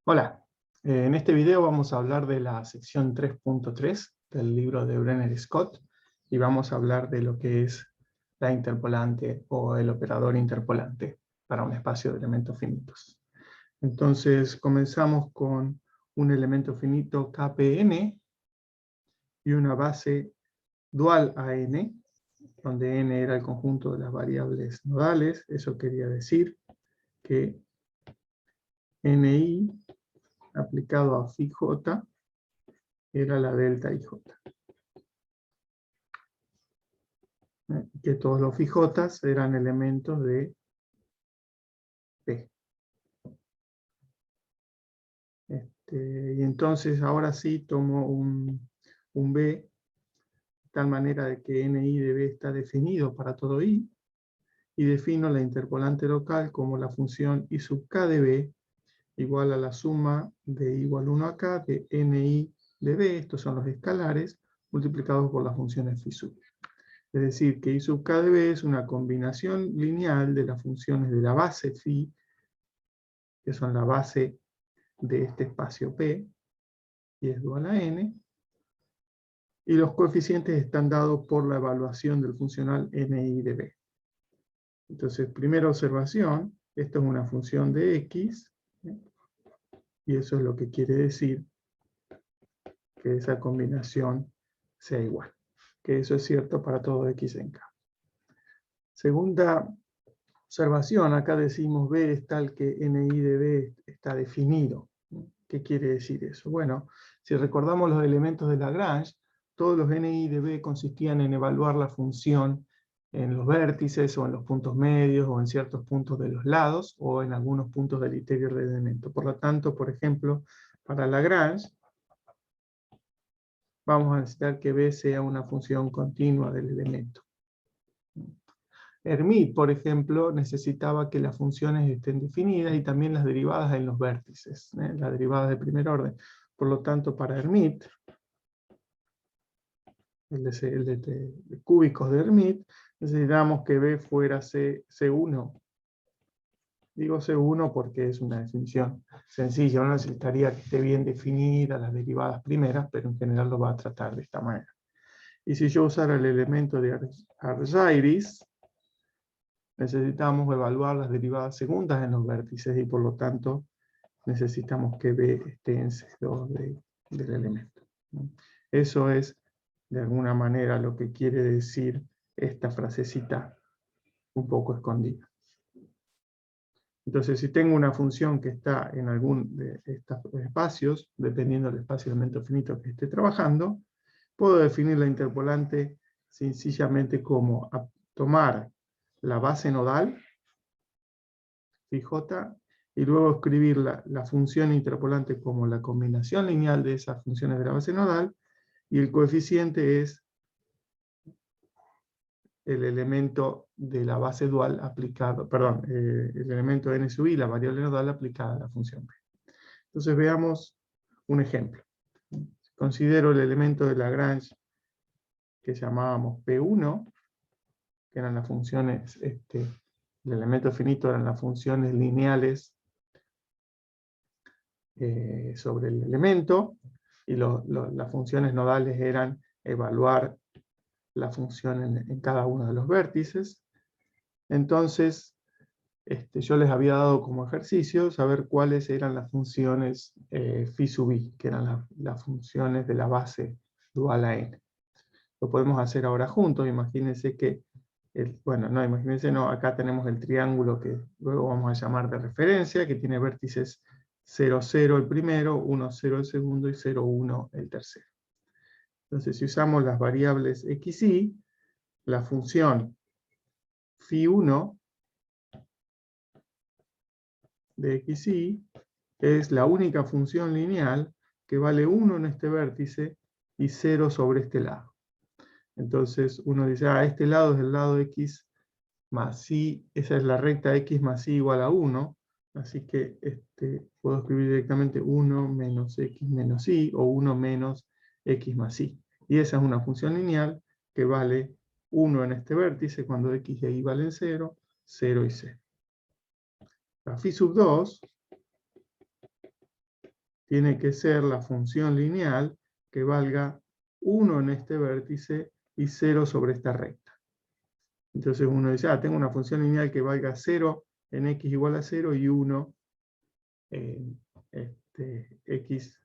Hola, en este video vamos a hablar de la sección 3.3 del libro de Brenner Scott y vamos a hablar de lo que es la interpolante o el operador interpolante para un espacio de elementos finitos. Entonces comenzamos con un elemento finito Kpn y una base dual a n, donde n era el conjunto de las variables nodales. Eso quería decir que ni aplicado a phi j era la delta IJ. Que todos los phi j eran elementos de P. Y entonces ahora sí tomo un B, de tal manera de que ni de B está definido para todo I, y defino la interpolante local como la función I sub k de B igual a la suma de igual 1 a k de ni de B, estos son los escalares, multiplicados por las funciones phi sub. Es decir, que I sub k de B es una combinación lineal de las funciones de la base phi, que son la base de este espacio P, y es dual a n, y los coeficientes están dados por la evaluación del funcional ni de B. Entonces, primera observación, esto es una función de x, y eso es lo que quiere decir que esa combinación sea igual, que eso es cierto para todo x en k. Segunda observación, acá decimos B es tal que ni de B está definido. ¿Qué quiere decir eso? Bueno, si recordamos los elementos de Lagrange, todos los ni de B consistían en evaluar la función en los vértices, o en los puntos medios, o en ciertos puntos de los lados, o en algunos puntos del interior del elemento. Por lo tanto, por ejemplo, para Lagrange, vamos a necesitar que B sea una función continua del elemento. Hermite, por ejemplo, necesitaba que las funciones estén definidas y también las derivadas en los vértices, las derivadas de primer orden. Por lo tanto, para Hermite, el de cúbicos de Hermite, necesitamos que B fuera C1. Digo C1 porque es una definición sencilla, no necesitaría que esté bien definida las derivadas primeras, pero en general lo va a tratar de esta manera. Y si yo usara el elemento de Argyris, necesitamos evaluar las derivadas segundas en los vértices, y por lo tanto necesitamos que B esté en C2 del elemento. Eso es de alguna manera lo que quiere decir esta frasecita un poco escondida. Entonces, si tengo una función que está en algún de estos espacios, dependiendo del espacio de elemento finito que esté trabajando, puedo definir la interpolante sencillamente como tomar la base nodal, phi j, y luego escribir la función interpolante como la combinación lineal de esas funciones de la base nodal, y el coeficiente es el elemento de la base dual aplicado, perdón, el elemento n sub i, la variable nodal aplicada a la función b. Entonces veamos un ejemplo. Considero el elemento de Lagrange que llamábamos P1, que eran las funciones, el elemento finito eran las funciones lineales sobre el elemento, y las funciones nodales eran evaluar la función en cada uno de los vértices. Entonces, yo les había dado como ejercicio saber cuáles eran las funciones phi sub i, que eran las funciones de la base dual a n. Lo podemos hacer ahora juntos. Imagínense que, imagínense no, acá tenemos el triángulo que luego vamos a llamar de referencia, que tiene vértices 0, 0 el primero, 1, 0 el segundo y 0, 1 el tercero. Entonces, si usamos las variables x, y, la función phi1 de x, y es la única función lineal que vale 1 en este vértice y 0 sobre este lado. Entonces uno dice, este lado es el lado x más y, esa es la recta x más y igual a 1, así que puedo escribir directamente 1 menos x menos y, o 1 menos x más y. Y esa es una función lineal que vale 1 en este vértice cuando x y y valen 0, 0 y 0. La phi sub 2 tiene que ser la función lineal que valga 1 en este vértice y 0 sobre esta recta. Entonces uno dice, tengo una función lineal que valga 0 en x igual a 0 y 1 en x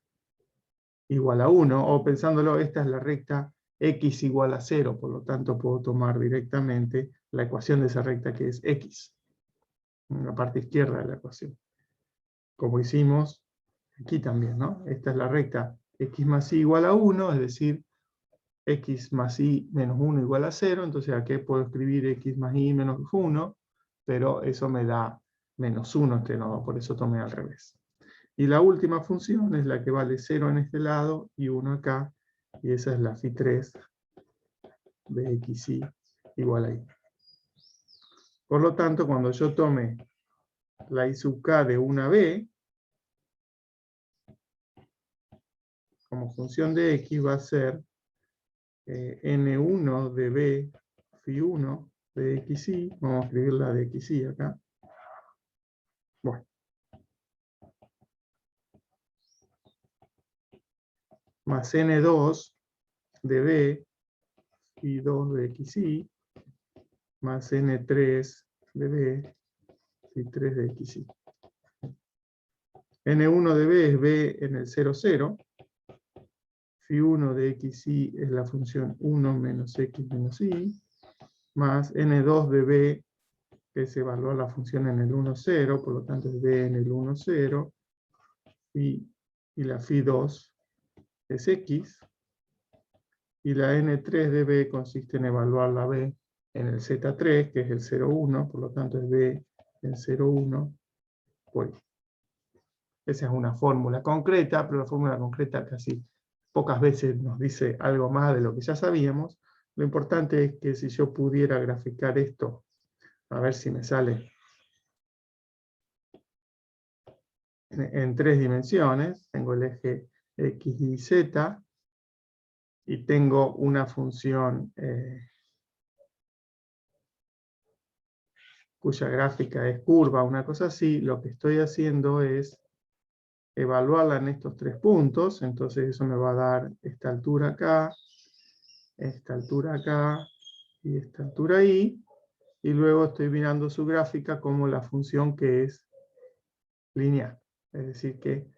igual a 1. O pensándolo, esta es la recta x igual a 0, por lo tanto puedo tomar directamente la ecuación de esa recta que es x, en la parte izquierda de la ecuación. Como hicimos aquí también, ¿no? Esta es la recta x más y igual a 1, es decir, x más y menos 1 igual a 0, entonces aquí puedo escribir x más y menos 1, pero eso me da menos 1 este nodo, por eso tomé al revés. Y la última función es la que vale 0 en este lado y 1 acá, y esa es la phi3 de xy igual a y. Por lo tanto, cuando yo tome la y sub k de una b, como función de x va a ser n1 de b phi 1 de xy, vamos a escribir la de xy acá. Bueno. Más n2 de b phi 2 de xy, más n3 de b phi 3 de xy. n1 de b es b en el 0, 0. Phi 1 de xy es la función 1 menos x menos y, más n2 de b, que se evalúa la función en el 1, 0, por lo tanto es b en el 1, 0, y la phi 2 es x, y la n3 de b consiste en evaluar la b en el z3, que es el 0, 1, por lo tanto es b en 0, 1 por y. Esa es una fórmula concreta, pero la fórmula concreta casi pocas veces nos dice algo más de lo que ya sabíamos. Lo importante es que si yo pudiera graficar esto, a ver si me sale en 3 dimensiones, tengo el eje x, y, z, y tengo una función cuya gráfica es curva, una cosa así, lo que estoy haciendo es evaluarla en estos 3 puntos, entonces eso me va a dar esta altura acá, esta altura acá, y esta altura ahí, y luego estoy mirando su gráfica como la función que es lineal. Es decir que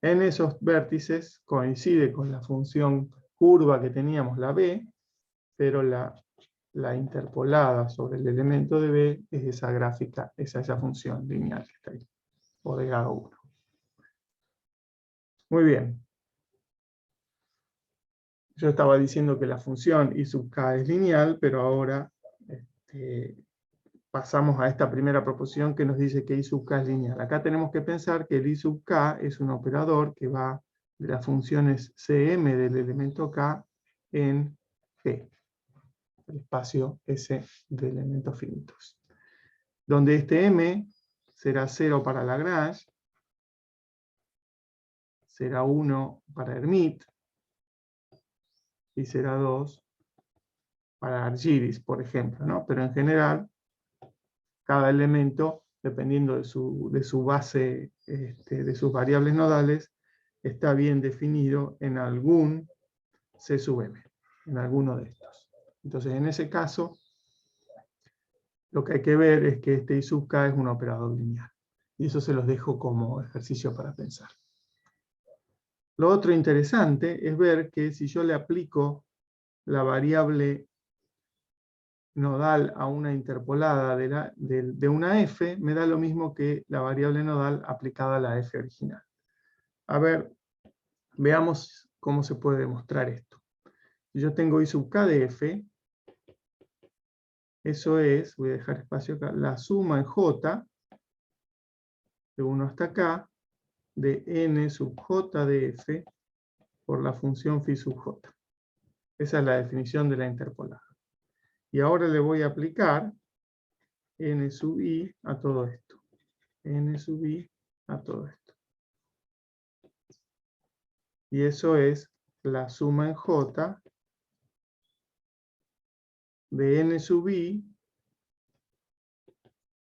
en esos vértices coincide con la función curva que teníamos, la b, pero la interpolada sobre el elemento de b es esa gráfica, esa función lineal que está ahí, o de grado 1. Muy bien. Yo estaba diciendo que la función y sub k es lineal, pero ahora pasamos a esta primera proposición que nos dice que I sub k es lineal. Acá tenemos que pensar que el I sub k es un operador que va de las funciones Cm del elemento k en G, el espacio S de elementos finitos. Donde este M será 0 para Lagrange, será 1 para Hermite, y será 2 para Argyris, por ejemplo, ¿no? Pero en general, cada elemento, dependiendo de su base, de sus variables nodales, está bien definido en algún C sub m, en alguno de estos. Entonces, en ese caso, lo que hay que ver es que este I sub k es un operador lineal. Y eso se los dejo como ejercicio para pensar. Lo otro interesante es ver que si yo le aplico la variable nodal a una interpolada de una f, me da lo mismo que la variable nodal aplicada a la f original. A ver, veamos cómo se puede demostrar esto. Si yo tengo I sub k de f, eso es, voy a dejar espacio acá, la suma en j, de 1 hasta acá, de n sub j de f por la función phi sub j. Esa es la definición de la interpolada. Y ahora le voy a aplicar n sub i a todo esto. N sub i a todo esto. Y eso es la suma en j de n sub i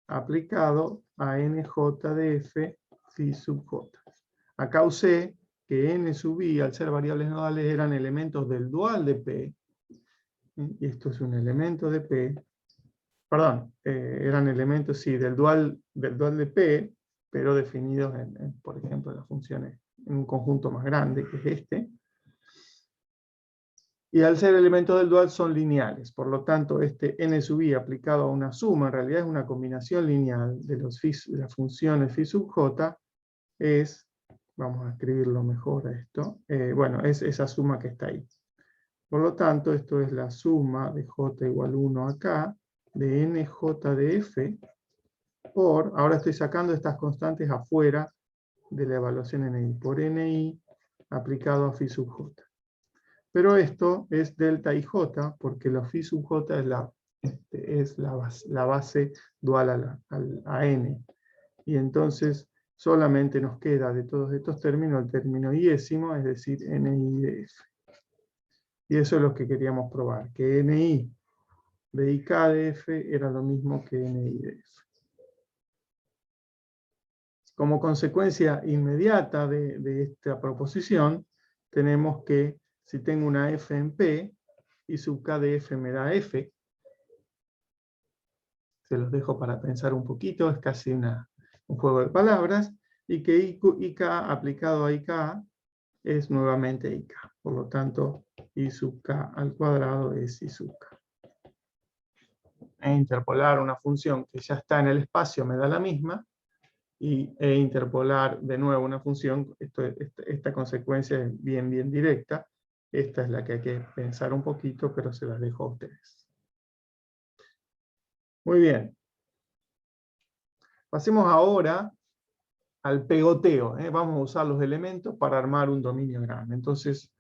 aplicado a nj de f phi sub j. Acá usé que n sub i, al ser variables nodales, eran elementos del dual de P, y esto es un elemento de P, perdón, eran elementos, sí, del dual de P, pero definidos, por ejemplo, las funciones en un conjunto más grande, que es este. Y al ser elementos del dual son lineales. Por lo tanto, este n sub i aplicado a una suma, en realidad es una combinación lineal de las funciones phi sub j, es, vamos a escribirlo mejor a esto, bueno, es esa suma que está ahí. Por lo tanto, esto es la suma de j igual 1 acá, de nj de f, por, ahora estoy sacando estas constantes afuera de la evaluación NI, por NI aplicado a phi sub j. Pero esto es delta IJ, porque la phi sub j es la base dual a n. Y entonces solamente nos queda de todos estos términos el término iésimo, es decir, ni de f. Y eso es lo que queríamos probar, que ni de ik de f era lo mismo que ni de f. Como consecuencia inmediata de esta proposición, tenemos que si tengo una f en P, y sub k de f me da f, se los dejo para pensar un poquito, es casi un juego de palabras, y que ik aplicado a ik es nuevamente ik. Por lo tanto, i sub k al cuadrado es i sub k. E interpolar una función que ya está en el espacio me da la misma, e interpolar de nuevo una función, esta consecuencia es bien directa. Esta es la que hay que pensar un poquito, pero se las dejo a ustedes. Muy bien. Pasemos ahora al pegoteo. Vamos a usar los elementos para armar un dominio grande. Entonces,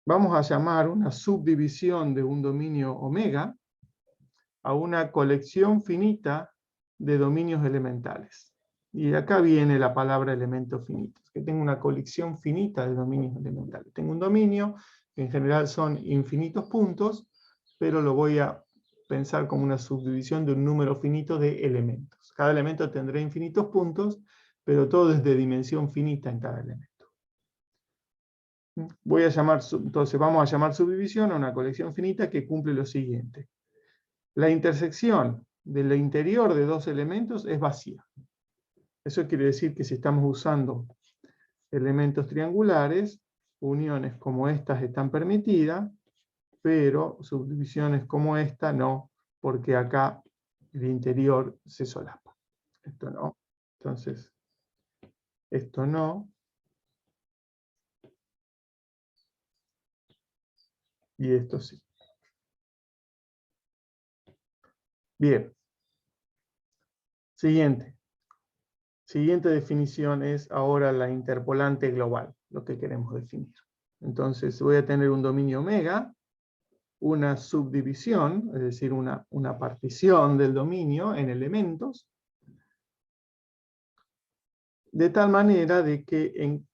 vamos a llamar una subdivisión de un dominio omega a una colección finita de dominios elementales. Y acá viene la palabra elementos finitos, que tengo una colección finita de dominios elementales. Tengo un dominio, que en general son infinitos puntos, pero lo voy a pensar como una subdivisión de un número finito de elementos. Cada elemento tendrá infinitos puntos, pero todo es de dimensión finita en cada elemento. Entonces vamos a llamar subdivisión a una colección finita que cumple lo siguiente. La intersección del interior de dos elementos es vacía. Eso quiere decir que si estamos usando elementos triangulares, uniones como estas están permitidas, pero subdivisiones como esta no, porque acá el interior se solapa. Esto no. Entonces, esto no. Y esto sí. Bien. Siguiente definición es ahora la interpolante global, lo que queremos definir. Entonces voy a tener un dominio omega, una subdivisión, es decir, una partición del dominio en elementos, de tal manera de que en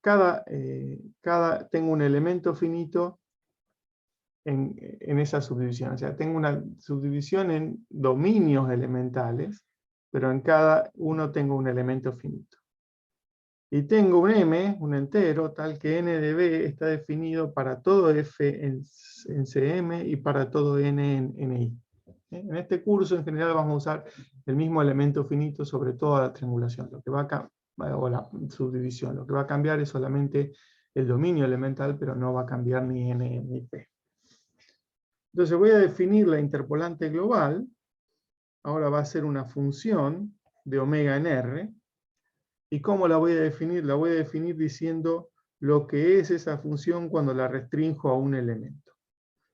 tengo un elemento finito en esa subdivisión. O sea, tengo una subdivisión en dominios elementales, pero en cada uno tengo un elemento finito. Y tengo un m, un entero, tal que n de b está definido para todo f en Cm y para todo n en Ni. En este curso en general vamos a usar el mismo elemento finito sobre toda la triangulación, o la subdivisión. Lo que va a cambiar es solamente el dominio elemental, pero no va a cambiar ni n ni p. Entonces voy a definir la interpolante global. Ahora va a ser una función de omega en R. ¿Y cómo la voy a definir? La voy a definir diciendo lo que es esa función cuando la restrinjo a un elemento.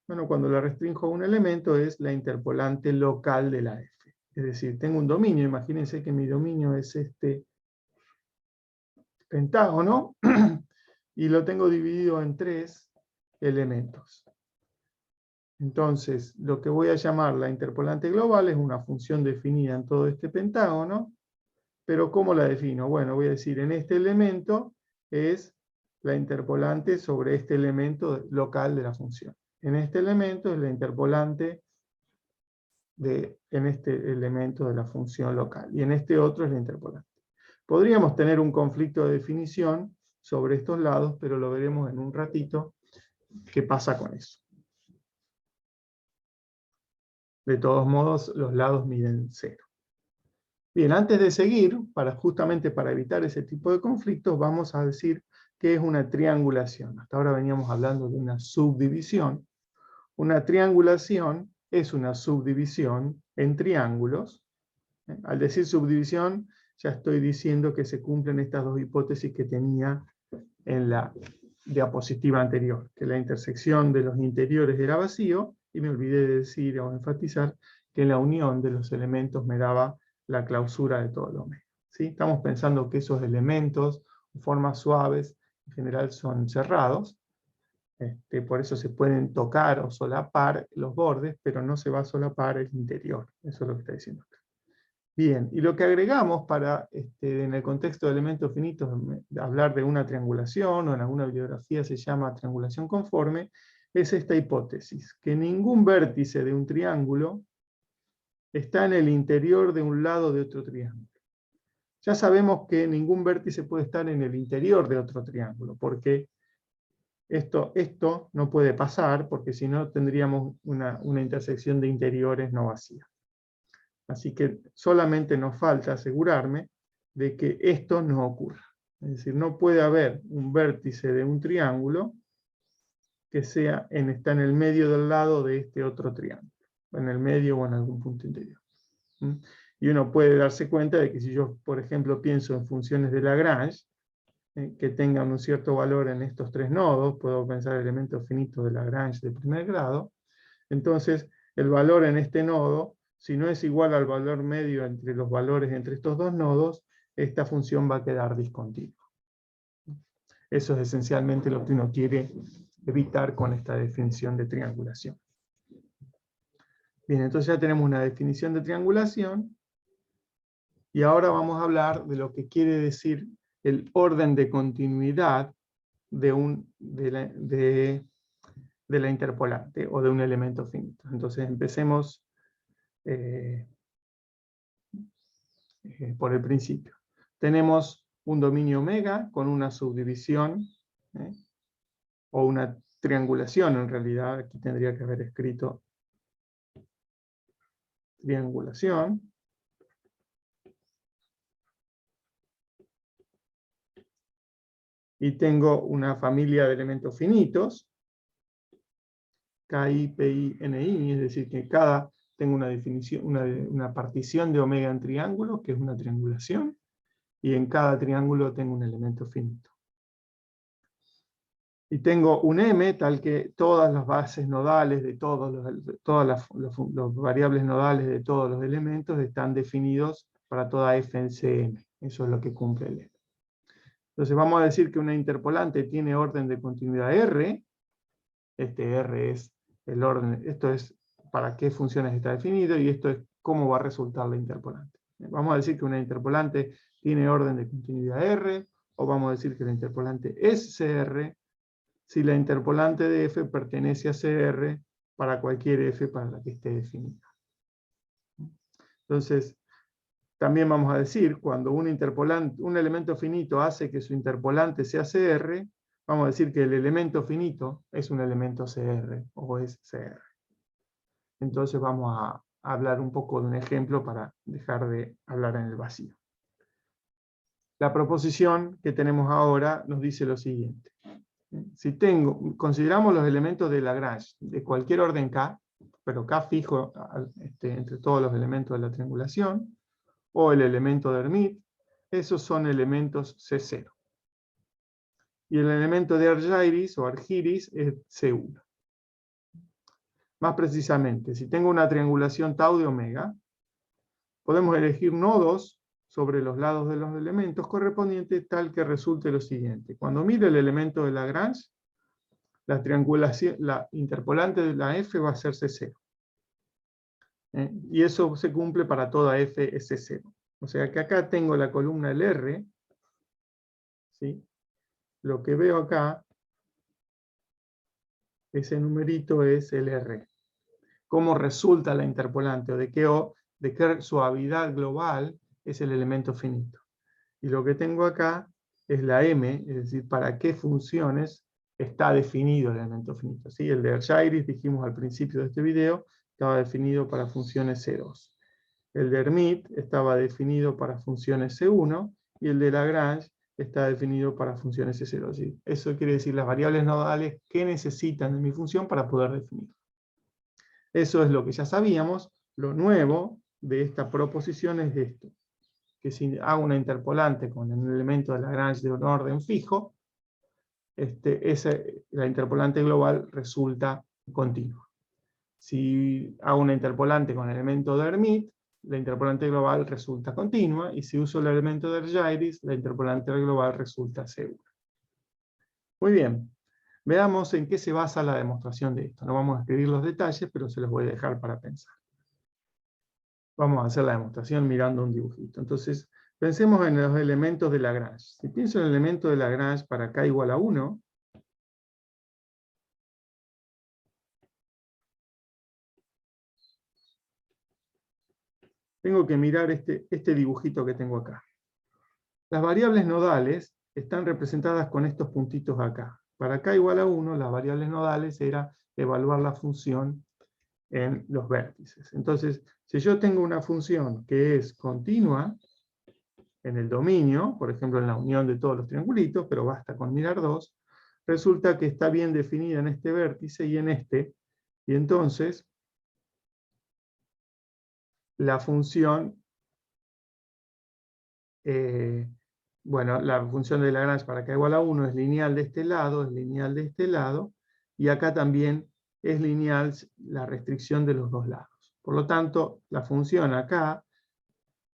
Bueno, cuando la restrinjo a un elemento es la interpolante local de la f. Es decir, tengo un dominio, imagínense que mi dominio es este pentágono, y lo tengo dividido en 3 elementos. Entonces, lo que voy a llamar la interpolante global es una función definida en todo este pentágono, pero ¿cómo la defino? Bueno, voy a decir, en este elemento es la interpolante sobre este elemento local de la función. En este elemento es la interpolante en este elemento de la función local. Y en este otro es la interpolante. Podríamos tener un conflicto de definición sobre estos lados, pero lo veremos en un ratito qué pasa con eso. De todos modos, los lados miden 0. Bien, antes de seguir, justamente para evitar ese tipo de conflictos, vamos a decir qué es una triangulación. Hasta ahora veníamos hablando de una subdivisión. Una triangulación es una subdivisión en triángulos. Al decir subdivisión, ya estoy diciendo que se cumplen estas dos hipótesis que tenía en la diapositiva anterior, que la intersección de los interiores era vacío, y me olvidé de decir o enfatizar que la unión de los elementos me daba la clausura de todo el omega. ¿Sí? Estamos pensando que esos elementos, formas suaves, en general son cerrados, por eso se pueden tocar o solapar los bordes, pero no se va a solapar el interior. Eso es lo que está diciendo acá. Bien, y lo que agregamos para, en el contexto de elementos finitos, hablar de una triangulación, o en alguna bibliografía se llama triangulación conforme, es esta hipótesis, que ningún vértice de un triángulo está en el interior de un lado de otro triángulo. Ya sabemos que ningún vértice puede estar en el interior de otro triángulo, porque esto no puede pasar, porque si no tendríamos una intersección de interiores no vacía. Así que solamente nos falta asegurarme de que esto no ocurra. Es decir, no puede haber un vértice de un triángulo que está en el medio del lado de este otro triángulo, en el medio o en algún punto interior. Y uno puede darse cuenta de que si yo, por ejemplo, pienso en funciones de Lagrange, que tengan un cierto valor en estos tres nodos, puedo pensar elementos finitos de Lagrange de primer grado, entonces el valor en este nodo, si no es igual al valor medio entre los valores entre estos dos nodos, esta función va a quedar discontinua. Eso es esencialmente lo que uno quiere evitar con esta definición de triangulación. Bien, entonces ya tenemos una definición de triangulación, y ahora vamos a hablar de lo que quiere decir el orden de continuidad de la interpolante o de un elemento finito. Entonces empecemos por el principio. Tenemos un dominio omega con una subdivisión, o una triangulación en realidad, aquí tendría que haber escrito triangulación. Y tengo una familia de elementos finitos, KI, PI, NI, es decir, que tengo una definición, una partición de omega en triángulos, que es una triangulación, y en cada triángulo tengo un elemento finito. Y tengo un M, tal que todas las bases nodales de todas las variables nodales de todos los elementos están definidos para toda f en Cm. Eso es lo que cumple el M. Entonces vamos a decir que una interpolante tiene orden de continuidad R. Este R es el orden, esto es para qué funciones está definido, y esto es cómo va a resultar la interpolante. Vamos a decir que una interpolante tiene orden de continuidad R, o vamos a decir que la interpolante es CR, si la interpolante de f pertenece a CR para cualquier f para la que esté definida. Entonces, también vamos a decir, cuando un elemento finito hace que su interpolante sea CR, vamos a decir que el elemento finito es un elemento CR, o es CR. Entonces vamos a hablar un poco de un ejemplo para dejar de hablar en el vacío. La proposición que tenemos ahora nos dice lo siguiente. Si consideramos los elementos de Lagrange de cualquier orden K, pero K fijo entre todos los elementos de la triangulación, o el elemento de Hermite, esos son elementos C0. Y el elemento de Argyris o Argyris es C1. Más precisamente, si tengo una triangulación tau de omega, podemos elegir nodos sobre los lados de los elementos correspondientes tal que resulte lo siguiente. Cuando mire el elemento de Lagrange, la interpolante de la f va a ser C0. Y eso se cumple para toda f es C0. O sea que acá tengo la columna del R, ¿sí? Lo que veo acá, ese numerito es el R. ¿Cómo resulta la interpolante? O de qué suavidad global es el elemento finito. Y lo que tengo acá es la M, es decir, para qué funciones está definido el elemento finito. ¿Sí? El de Argyris, dijimos al principio de este video, estaba definido para funciones C2. El de Hermite estaba definido para funciones C1, y el de Lagrange está definido para funciones C0. ¿Sí? Eso quiere decir las variables nodales que necesitan de mi función para poder definir. Eso es lo que ya sabíamos. Lo nuevo de esta proposición es esto, que si hago una interpolante con un elemento de Lagrange de un orden fijo, la interpolante global resulta continua. Si hago una interpolante con el elemento de Hermite, la interpolante global resulta continua, y si uso el elemento de Argyris, la interpolante global resulta segura. Muy bien, veamos en qué se basa la demostración de esto. No vamos a escribir los detalles, pero se los voy a dejar para pensar. Vamos a hacer la demostración mirando un dibujito. Entonces, pensemos en los elementos de Lagrange. Si pienso en el elemento de Lagrange para k igual a 1, tengo que mirar este dibujito que tengo acá. Las variables nodales están representadas con estos puntitos acá. Para k igual a 1, las variables nodales era evaluar la función en los vértices. Entonces, si yo tengo una función que es continua en el dominio, por ejemplo en la unión de todos los triangulitos, pero basta con mirar dos, resulta que está bien definida en este vértice y en este, y entonces la función, bueno, la función de Lagrange para k igual a 1 es lineal de este lado, es lineal de este lado, y acá también es lineal la restricción de los dos lados. Por lo tanto, la función acá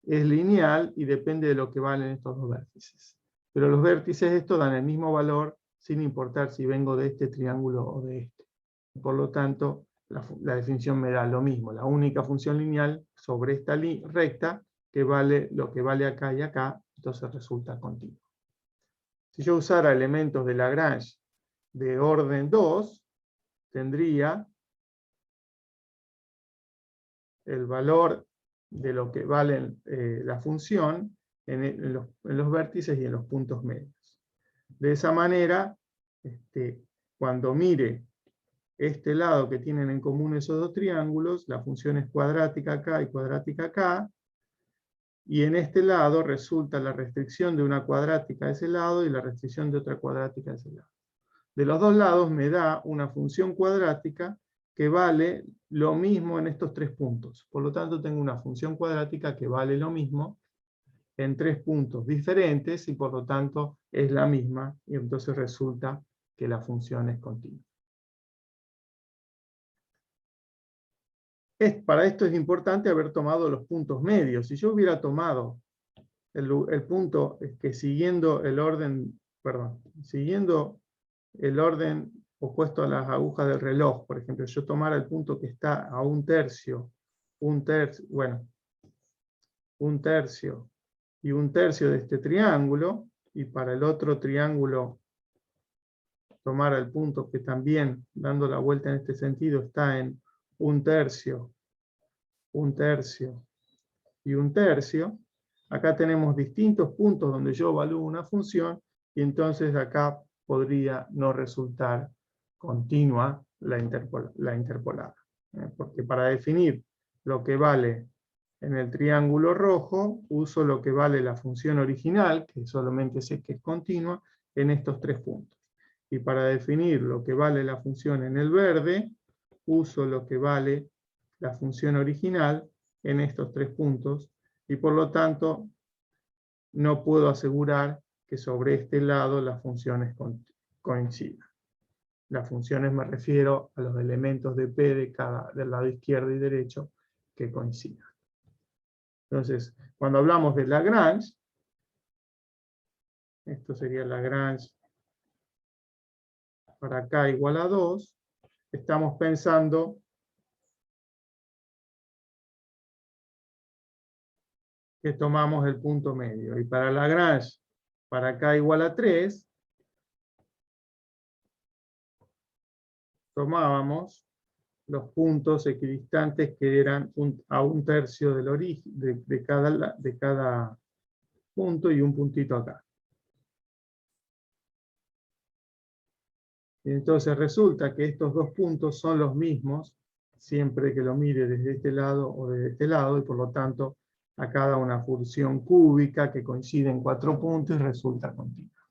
es lineal y depende de lo que valen estos dos vértices. Pero los vértices estos dan el mismo valor sin importar si vengo de este triángulo o de este. Por lo tanto, la definición me da lo mismo. La única función lineal sobre esta recta que vale lo que vale acá y acá, entonces resulta continua. Si yo usara elementos de Lagrange de orden 2, tendría el valor de lo que vale la función en los vértices y en los puntos medios. De esa manera, cuando mire este lado que tienen en común esos dos triángulos, la función es cuadrática acá y cuadrática acá, y en este lado resulta la restricción de una cuadrática a ese lado y la restricción de otra cuadrática a ese lado. De los dos lados me da una función cuadrática que vale lo mismo en estos tres puntos. Por lo tanto, tengo una función cuadrática que vale lo mismo en tres puntos diferentes y por lo tanto es la misma, y entonces resulta que la función es continua. Para esto es importante haber tomado los puntos medios. Si yo hubiera tomado el punto que siguiendo el orden opuesto a las agujas del reloj, por ejemplo, yo tomara el punto que está a un tercio y un tercio de este triángulo, y para el otro triángulo tomara el punto que también, dando la vuelta en este sentido, está en un tercio y un tercio, acá tenemos distintos puntos donde yo evalúo una función, y entonces acá podría no resultar continua la interpolada. Porque para definir lo que vale en el triángulo rojo, uso lo que vale la función original, que solamente sé que es continua, en estos tres puntos. Y para definir lo que vale la función en el verde, uso lo que vale la función original en estos tres puntos, y por lo tanto no puedo asegurar que sobre este lado las funciones coincidan. Las funciones me refiero a los elementos de P del lado izquierdo y derecho que coincidan. Entonces, cuando hablamos de Lagrange, esto sería Lagrange para k igual a 2, estamos pensando que tomamos el punto medio. Y para Lagrange, para k igual a 3, tomábamos los puntos equidistantes que eran a un tercio del origen de cada punto y un puntito acá. Y entonces resulta que estos dos puntos son los mismos, siempre que lo mire desde este lado o desde este lado, y por lo tanto acá da una función cúbica que coincide en 4 puntos y resulta continua.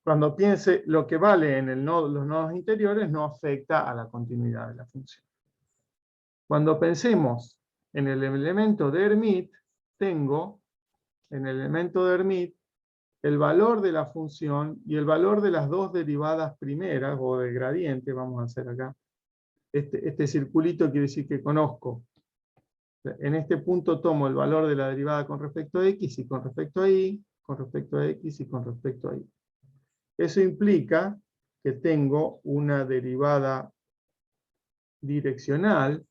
Cuando piense lo que vale en los nodos interiores no afecta a la continuidad de la función. Cuando pensemos en el elemento de Hermite, tengo en el elemento de Hermite el valor de la función y el valor de las dos derivadas primeras, o de gradiente, vamos a hacer acá. Este circulito quiere decir que conozco. En este punto tomo el valor de la derivada con respecto a x y con respecto a y, con respecto a x y con respecto a y. Eso implica que tengo una derivada direccional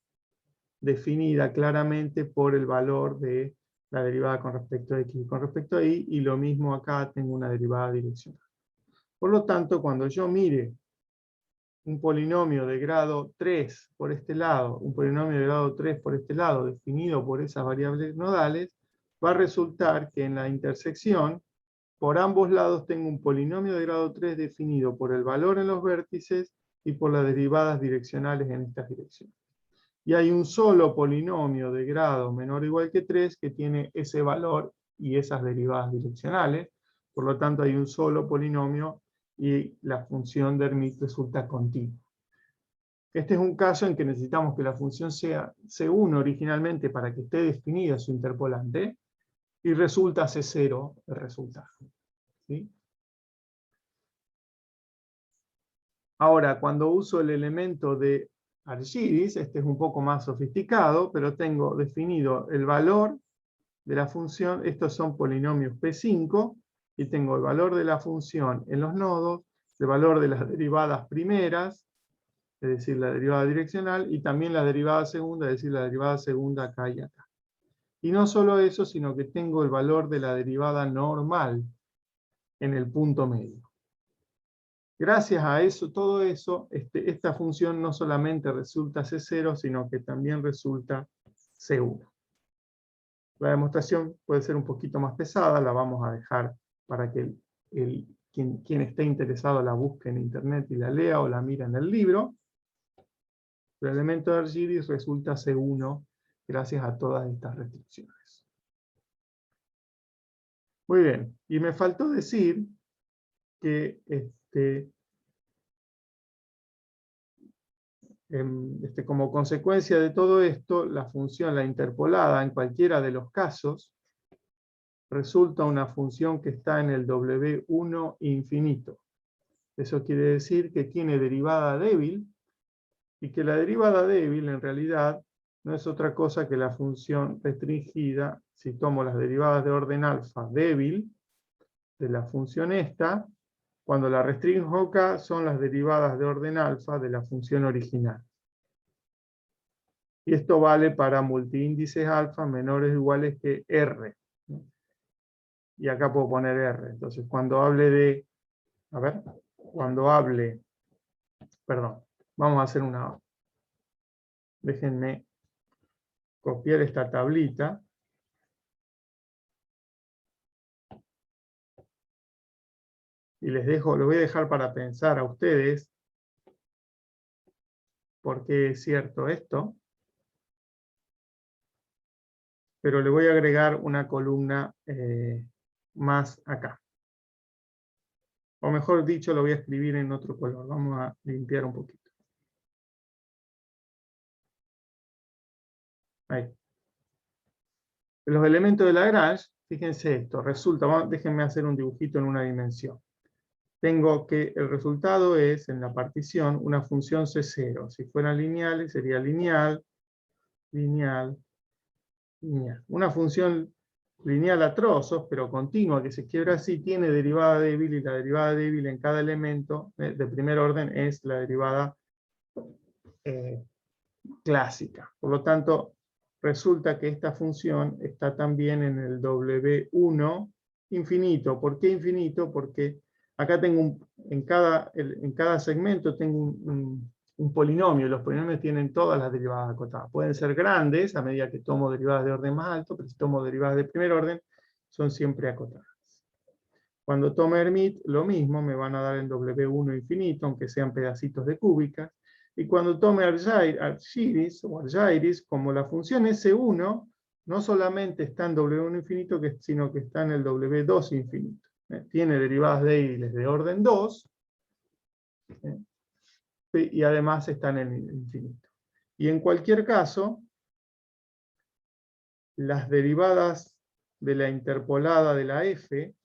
definida claramente por el valor de la derivada con respecto a x y con respecto a y, y lo mismo acá tengo una derivada direccional. Por lo tanto, cuando yo mire un polinomio de grado 3 por este lado, un polinomio de grado 3 por este lado, definido por esas variables nodales, va a resultar que en la intersección, por ambos lados tengo un polinomio de grado 3 definido por el valor en los vértices y por las derivadas direccionales en estas direcciones. Y hay un solo polinomio de grado menor o igual que 3 que tiene ese valor y esas derivadas direccionales. Por lo tanto, hay un solo polinomio y la función de Hermite resulta continua. Este es un caso en que necesitamos que la función sea C1 originalmente para que esté definida su interpolante y resulta C0 el resultado. ¿Sí? Ahora, cuando uso el elemento de Argidis, este es un poco más sofisticado, pero tengo definido el valor de la función, estos son polinomios P5, y tengo el valor de la función en los nodos, el valor de las derivadas primeras, es decir, la derivada direccional, y también la derivada segunda, es decir, la derivada segunda acá y acá. Y no solo eso, sino que tengo el valor de la derivada normal en el punto medio. Gracias a eso, todo eso, esta función no solamente resulta C0, sino que también resulta C1. La demostración puede ser un poquito más pesada, la vamos a dejar para que quien esté interesado la busque en internet y la lea o la mire en el libro. El elemento de Argidis resulta C1 gracias a todas estas restricciones. Muy bien, y me faltó decir que como consecuencia de todo esto, la función, la interpolada, en cualquiera de los casos, resulta una función que está en el W1 infinito. Eso quiere decir que tiene derivada débil, y que la derivada débil en realidad no es otra cosa que la función restringida, si tomo las derivadas de orden alfa débil, de la función esta, cuando la restringo acá son las derivadas de orden alfa de la función original. Y esto vale para multiíndices alfa menores o iguales que R. Y acá puedo poner R. Entonces, cuando hable de... A ver, cuando hable... Perdón, vamos a hacer una... Déjenme copiar esta tablita. Y les voy a dejar para pensar a ustedes por qué es cierto esto. Pero le voy a agregar una columna más acá. O mejor dicho, lo voy a escribir en otro color. Vamos a limpiar un poquito. Ahí. Los elementos de Lagrange, fíjense esto, resulta, déjenme hacer un dibujito en una dimensión. Tengo que el resultado es, en la partición, una función C0. Si fueran lineales, sería lineal, lineal, lineal. Una función lineal a trozos, pero continua, que se quiebra así, tiene derivada débil, y la derivada débil en cada elemento de primer orden es la derivada clásica. Por lo tanto, resulta que esta función está también en el W1 infinito. ¿Por qué infinito? Porque acá tengo en cada segmento tengo un polinomio. Los polinomios tienen todas las derivadas acotadas. Pueden ser grandes a medida que tomo derivadas de orden más alto, pero si tomo derivadas de primer orden, son siempre acotadas. Cuando tome Hermite, lo mismo, me van a dar en W1 infinito, aunque sean pedacitos de cúbicas. Y cuando tome Argyris, como la función S1, no solamente está en W1 infinito, sino que está en el W2 infinito. Tiene derivadas débiles de orden 2, y además está en el infinito. Y en cualquier caso, las derivadas de la interpolada de la f,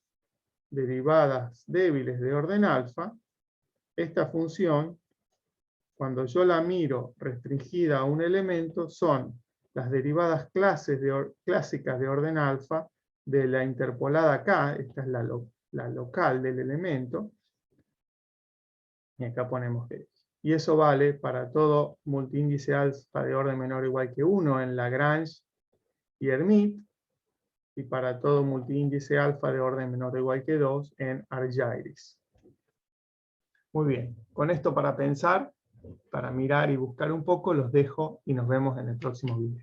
derivadas débiles de orden alfa, esta función, cuando yo la miro restringida a un elemento, son las derivadas clásicas de orden alfa de la interpolada k, esta es la local del elemento, y acá ponemos que y eso vale para todo multiíndice alfa de orden menor o igual que 1 en Lagrange y Hermite, y para todo multiíndice alfa de orden menor o igual que 2 en Argyris. Muy bien, con esto para pensar, para mirar y buscar un poco, los dejo y nos vemos en el próximo video.